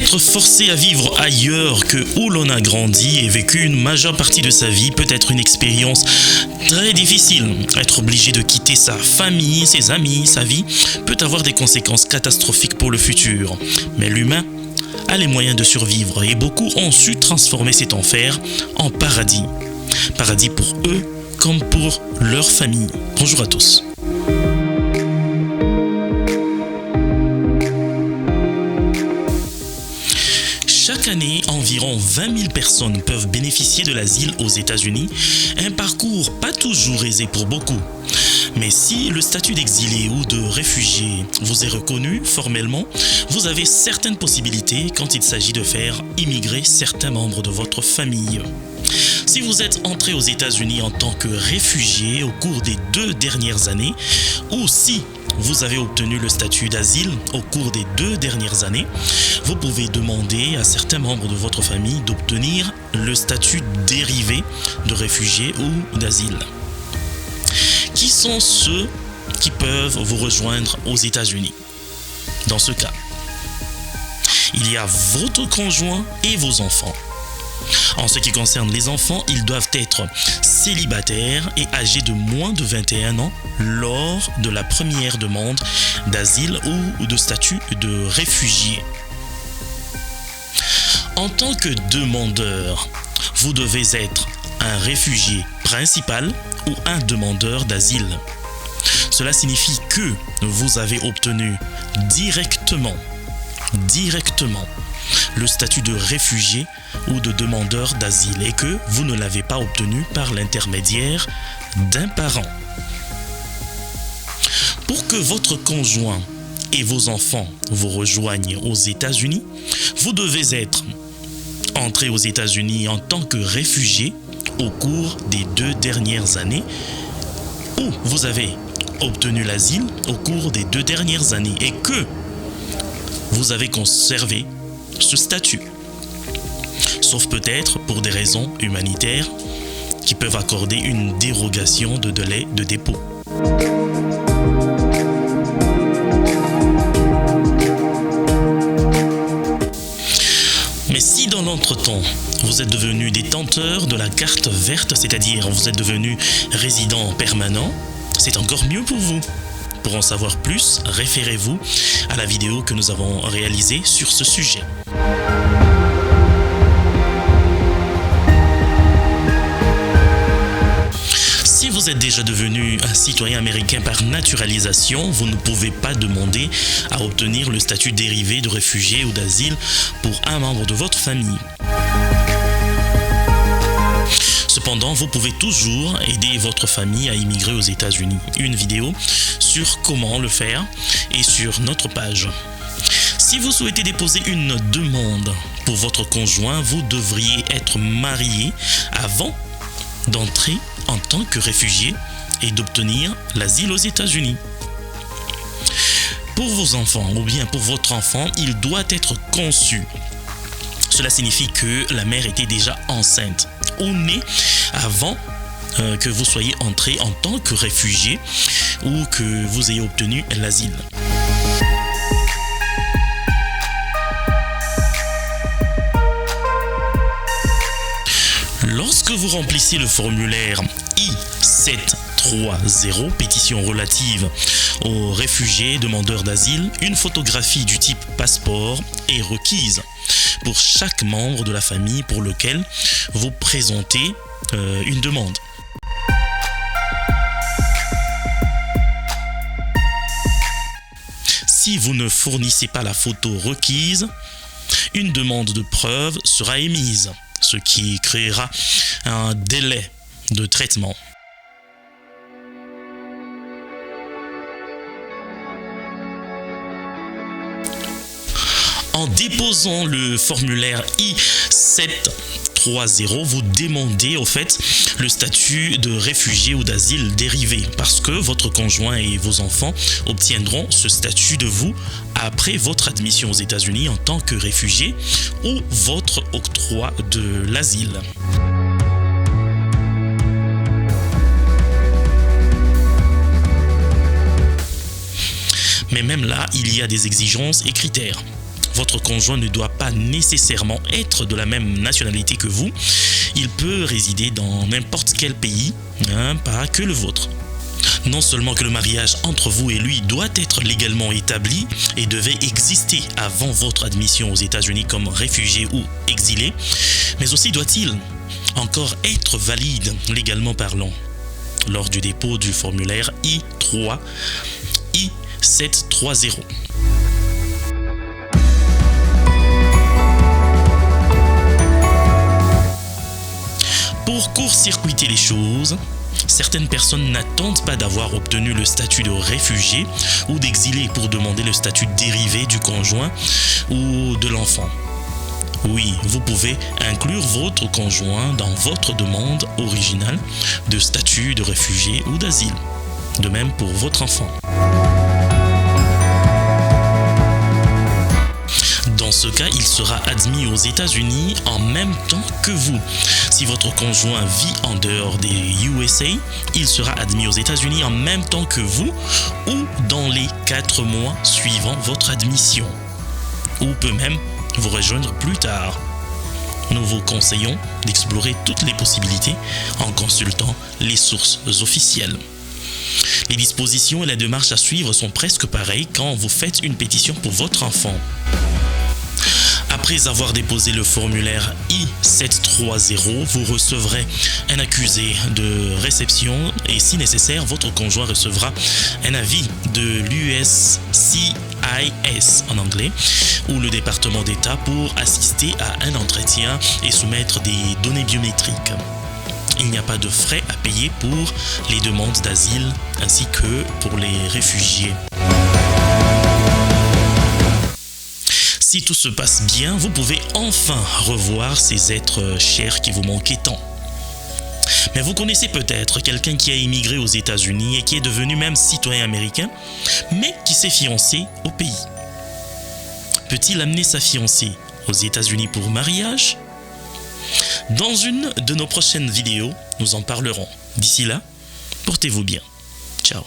Être forcé à vivre ailleurs que où l'on a grandi et vécu une majeure partie de sa vie peut être une expérience très difficile. Être obligé de quitter sa famille, ses amis, sa vie peut avoir des conséquences catastrophiques pour le futur. Mais l'humain a les moyens de survivre et beaucoup ont su transformer cet enfer en paradis. Paradis pour eux comme pour leur famille. Bonjour à tous. Chaque année, environ 20 000 personnes peuvent bénéficier de l'asile aux États-Unis, un parcours pas toujours aisé pour beaucoup. Mais si le statut d'exilé ou de réfugié vous est reconnu formellement, vous avez certaines possibilités quand il s'agit de faire immigrer certains membres de votre famille. Si vous êtes entré aux États-Unis en tant que réfugié au cours des 2 dernières années, ou si vous avez obtenu le statut d'asile au cours des 2 dernières années, vous pouvez demander à certains membres de votre famille d'obtenir le statut dérivé de réfugié ou d'asile. Qui sont ceux qui peuvent vous rejoindre aux États-Unis? Dans ce cas, il y a votre conjoint et vos enfants. En ce qui concerne les enfants, ils doivent être célibataires et âgés de moins de 21 ans lors de la première demande d'asile ou de statut de réfugié. En tant que demandeur, vous devez être un réfugié principal ou un demandeur d'asile. Cela signifie que vous avez obtenu directement le statut de réfugié ou de demandeur d'asile et que vous ne l'avez pas obtenu par l'intermédiaire d'un parent. Pour que votre conjoint et vos enfants vous rejoignent aux États-Unis, vous devez être entré aux États-Unis en tant que réfugié au cours des 2 dernières années ou vous avez obtenu l'asile au cours des 2 dernières années et que vous avez conservé ce statut. Sauf peut-être pour des raisons humanitaires qui peuvent accorder une dérogation de délai de dépôt. Mais si dans l'entretemps, vous êtes devenu détenteur de la carte verte, c'est-à-dire vous êtes devenu résident permanent, c'est encore mieux pour vous. Pour en savoir plus, référez-vous à la vidéo que nous avons réalisée sur ce sujet. Si vous êtes déjà devenu un citoyen américain par naturalisation, vous ne pouvez pas demander à obtenir le statut dérivé de réfugié ou d'asile pour un membre de votre famille. Cependant, vous pouvez toujours aider votre famille à immigrer aux États-Unis. Une vidéo sur comment le faire est sur notre page. Si vous souhaitez déposer une demande pour votre conjoint, vous devriez être marié avant d'entrer en tant que réfugié et d'obtenir l'asile aux États-Unis. Pour vos enfants ou bien pour votre enfant, il doit être conçu. Cela signifie que la mère était déjà enceinte ou née avant que vous soyez entré en tant que réfugié ou que vous ayez obtenu l'asile. Lorsque vous remplissez le formulaire I-730, pétition relative aux réfugiés demandeurs d'asile, une photographie du type passeport est requise pour chaque membre de la famille pour lequel vous présentez une demande. Si vous ne fournissez pas la photo requise, une demande de preuve sera émise, ce qui créera un délai de traitement. En déposant le formulaire I-730, vous demandez au fait le statut de réfugié ou d'asile dérivé parce que votre conjoint et vos enfants obtiendront ce statut de vous après votre admission aux États-Unis en tant que réfugié ou votre octroi de l'asile. Mais même là, il y a des exigences et critères. Votre conjoint ne doit pas nécessairement être de la même nationalité que vous. Il peut résider dans n'importe quel pays, pas que le vôtre. Non seulement que le mariage entre vous et lui doit être légalement établi et devait exister avant votre admission aux États-Unis comme réfugié ou exilé, mais aussi doit-il encore être valide légalement parlant lors du dépôt du formulaire I-730. Pour court-circuiter les choses, certaines personnes n'attendent pas d'avoir obtenu le statut de réfugié ou d'exilé pour demander le statut dérivé du conjoint ou de l'enfant. Oui, vous pouvez inclure votre conjoint dans votre demande originale de statut de réfugié ou d'asile. De même pour votre enfant. Dans ce cas, il sera admis aux États-Unis en même temps que vous. Si votre conjoint vit en dehors des USA, il sera admis aux États-Unis en même temps que vous ou dans les 4 mois suivant votre admission. Ou peut même vous rejoindre plus tard. Nous vous conseillons d'explorer toutes les possibilités en consultant les sources officielles. Les dispositions et la démarche à suivre sont presque pareilles quand vous faites une pétition pour votre enfant. Après avoir déposé le formulaire I-730, vous recevrez un accusé de réception et si nécessaire, votre conjoint recevra un avis de l'USCIS en anglais ou le département d'État pour assister à un entretien et soumettre des données biométriques. Il n'y a pas de frais à payer pour les demandes d'asile ainsi que pour les réfugiés. Si tout se passe bien, vous pouvez enfin revoir ces êtres chers qui vous manquaient tant. Mais vous connaissez peut-être quelqu'un qui a immigré aux États-Unis et qui est devenu même citoyen américain, mais qui s'est fiancé au pays. Peut-il amener sa fiancée aux États-Unis pour mariage? Dans une de nos prochaines vidéos, nous en parlerons. D'ici là, portez-vous bien. Ciao.